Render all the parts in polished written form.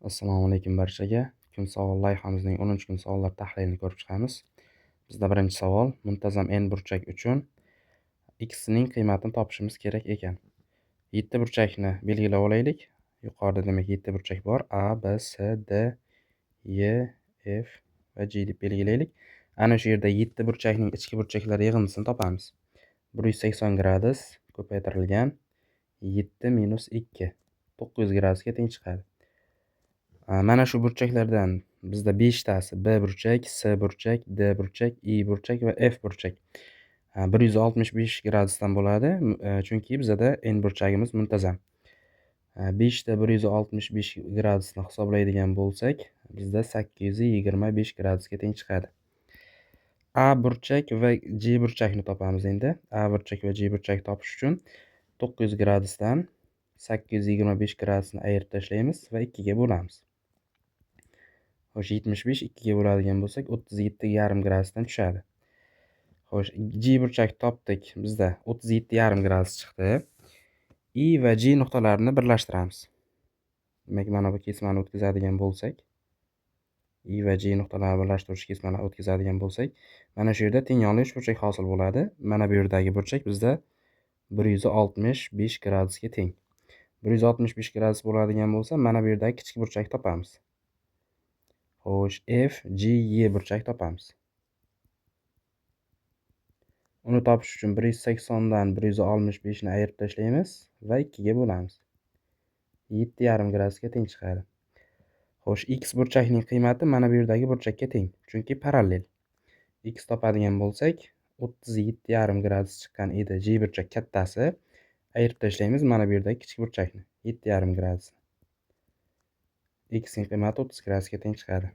Assalomu alaykum barchaga. Kun savol loyihamizning 10-kun savollar tahlilini ko'rib chiqamiz. Bizda birinchi savol: muntazam n burchak uchun x ning qiymatini topishimiz kerak ekan. 7 burchakni belgilab olaylik. Yuqorida demak 7 burchak bor. A, B, C, D, E, F va G deb belgilaylik. Ana shu yerda 7 burchakning ichki burchaklari yig'indisini topamiz. 180 gradus ko'paytirilgan 7 minus 2 900 gradusga teng chiqadi. Mana shu burchaklardan bizda 5 tasi B burchak, C burchak, D burchak, I burchak va F burchak 165 gradusdan bo'ladi, chunki bizada n burchagimiz muntazam. 5 ta 165 gradusni hisoblaydigan bo'lsak, bizda 825 gradusga teng chiqadi. A burchak va G burchakni topamiz endi. A burchak va G burchak topish uchun 900 gradusdan 825 gradusni ayirib tashlaymiz va 2 ga bo'lamiz. Xo'sh, 75 2 ga bo'ladigan bo'lsak, 37,5 gradusdan tushadi. Xo'sh, G burchak topdik. Bizda 37,5 gradus chiqdi. I va G nuqtalarini birlashtiramiz. Demak, mana bu kesmani o'tkazadigan bo'lsak, I va G nuqtalarini birlashtiruvchi kesmani o'tkazadigan bo'lsak, mana shu yerda teng yonli uchburchak hosil bo'ladi. Mana bu yerdagi burchak bizda 165 gradusga teng. 165 gradus bo'ladigan bo'lsa, mana bu yerdagi kichik burchak topamiz. Xo'sh, F, G, E burchak topamiz. Uni topish uchun 180 dan 165 ni ayirib tashlaymiz va 2 ga bo'lamiz. 7,5 gradusga teng chiqadi. Xo'sh, x burchakning qiymati mana bu yerdagi burchakka teng, chunki parallel. X topadigan bo'lsak, 37,5 gradus chiqqan edi G burchak kattasi. Ayirib tashlaymiz mana bu yerdagi kichik burchakni, 7,5 gradus. X ning qiymati 30 gradusga teng chiqadi.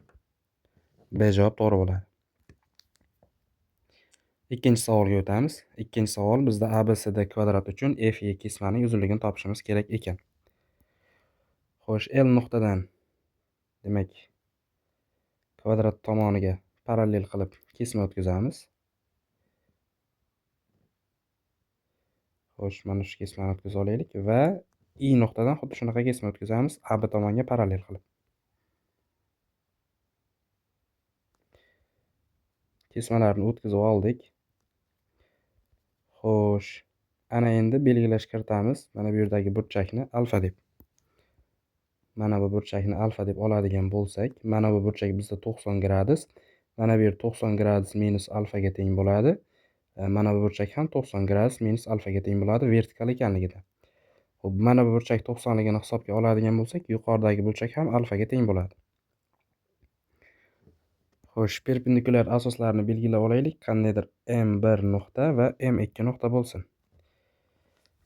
B javob to'g'ri bo'ladi. Ikkinchi savolga o'tamiz. Ikkinchi savol bizda ABCD kvadrat uchun FE kesmasining uzunligini topishimiz kerak ekan. Xo'sh, L nuqtadan demak kvadrat tomoniga parallel qilib kesma o'tkazamiz. Xo'sh, mana shu kesmani o'tkazib olaylik va I nuqtadan xuddi shunaqa kesma o'tkazamiz AB tomonga parallel qilib. Kesmalarni o'tkazib oldik. Xo'sh, ana endi belgilash kiritamiz. Mana bu yerdagi burchakni alfa deb. Mana bu burchakni alfa deb oladigan bo'lsak, mana bu burchak bizda 90 gradus. Mana bu yer 90 gradus minus alfaga teng bo'ladi. Mana bu burchak ham 90 gradus minus alfaga teng bo'ladi vertikal ekanligida. Xo'p, mana bu burchak 90 ligini hisobga oladigan bo'lsak, yuqoridagi burchak ham alfaga teng bo'ladi. Xo'sh, perpendikulyar asoslarini belgilab olaylik. Qandaydir M1 nuqta va M2 nuqta bo'lsin.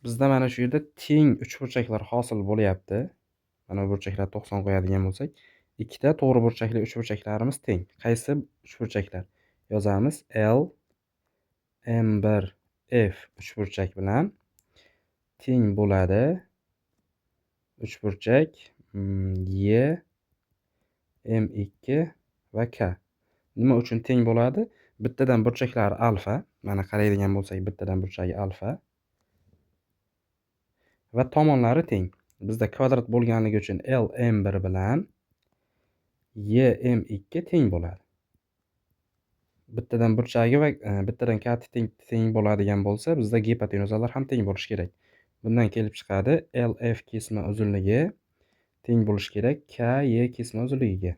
Bizda mana shu yerda teng uchburchaklar hosil bo'lyapti. Mana bu burchaklar 90 qo'yadigan bo'lsak, ikkita to'g'ri burchakli uchburchaklarimiz teng. Qaysi uchburchaklar? Yozamiz L M1 F uchburchak bilan teng bo'ladi uchburchak Y M2 va K. Nima uchun teng bo'ladi? Bittadan burchaklari alfa, mana qaraydigan bo'lsak, bittadan burchagi alfa va tomonlari teng. Bizda kvadrat bo'lganligi uchun L M1 bilan Y M2 teng bo'ladi. Bittadan burchagi va bittadan kati teng bo'ladigan bo'lsa, bizda gipotenuzalar ham teng bo'lishi kerak. Bundan kelib chiqadi LF kesma uzunligi teng bo'lishi kerak KY kesma uzunligiga.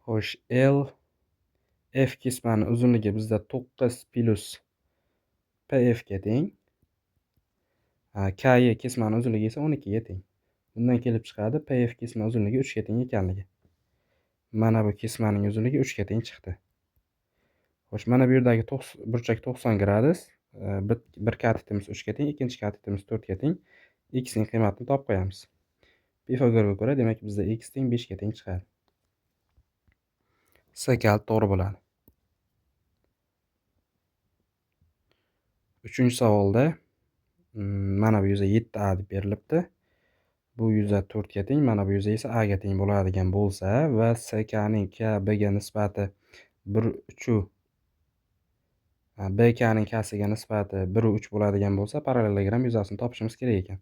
Xo'sh, LF kesmani uzunligi bizda 9 plus PF ga teng. KY kesmani uzunligi esa 12 ga teng. Bundan kelib chiqadi PF kesma uzunligi 3 ga teng ekanligi. Mana bu kesmaning uzunligi 3 ga teng chiqdi. Xo'sh, mana bu yerdagi burchak 90 gradus, bir katetimiz 3 ga teng, ikkinchi katetimiz 4 ga teng. X ning qiymatini topib qo'yamiz. Pifagorga ko'ra, demak bizda x teng 5 ga teng chiqadi. C kalit to'g'ri bo'ladi. Uchinchi savolda mana bu yuza 7A deb berilibdi. Bu yuza 4 ga teng, mana bu yuza esa A ga teng bo'ladigan bo'lsa va CK ning KB ga nisbati 1/3 BK ning K'siga nisbati 1/3 bo'ladigan bo'lsa, parallelogram yuzasini topishimiz kerak ekan.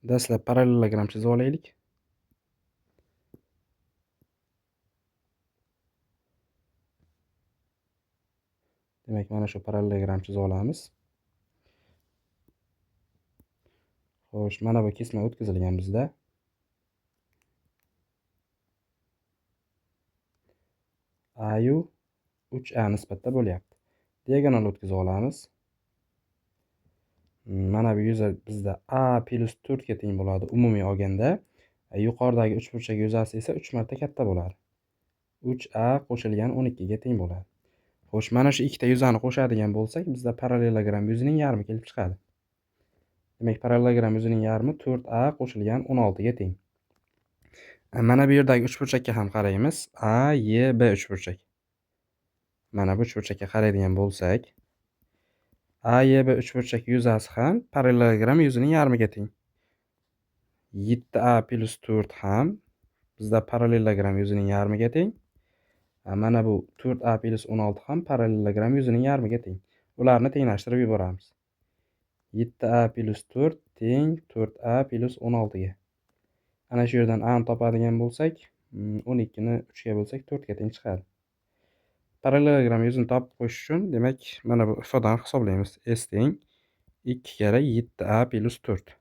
Dastlab parallelogram chizib olaylik. Demak, mana shu parallelogram chizib olamiz. Xo'sh, mana bu kesma o'tkazilgan bizda. A-yu 3A nisbatda bo'lyapti. Diagonal o'tkazib olamiz. Mana bu yuza bizda A plus 4 ga teng bo'ladi umumiy olganda. Yuqoridagi uchburchak yuzasi esa 3 marta katta bo'ladi. 3A qo'shilgan 12 ga teng bo'ladi. Xo'sh, mana shu ikkita yuzani qo'shadigan bo'lsak, bizda parallelogram yuzining yarmi kelib chiqadi. Demak, parallelogram yuzining yarmi 4A qo'shilgan 16 ga teng. Mana bu yerdagi uchburchakka ham qaraymiz. A, Y, B uchburchak. Mana bu uchburchakka qaraydigan bo'lsak, A, Y, B uchburchak yuzasi ham parallelogram yuzining yarmiga teng. 7A plus 4 ham bizda parallelogram yuzining yarmiga teng. Mana bu 4A plus 16 ham parallelogram yuzining yarmiga teng. Ularni tenglashtirib yuboramiz. 7A plus 4 teng 4A plus 16 ga. Ana shu yerdan A ni topadigan bo'lsak, 12 ni 3 ga bo'lsak 4 ga teng chiqadi. Parallelogram yuzini topib qo'yish uchun, demak, mana bu ifodani hisoblaymiz. S teng 2 karra 7A plus 4.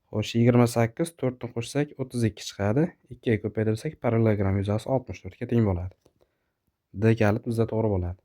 Xo'sh, 28 4 ni qo'shsak 32 chiqadi. 2 ga ko'paytirsak parallelogram yuzasi 64 ga teng bo'ladi. D kalit bizda to'g'ri bo'ladi.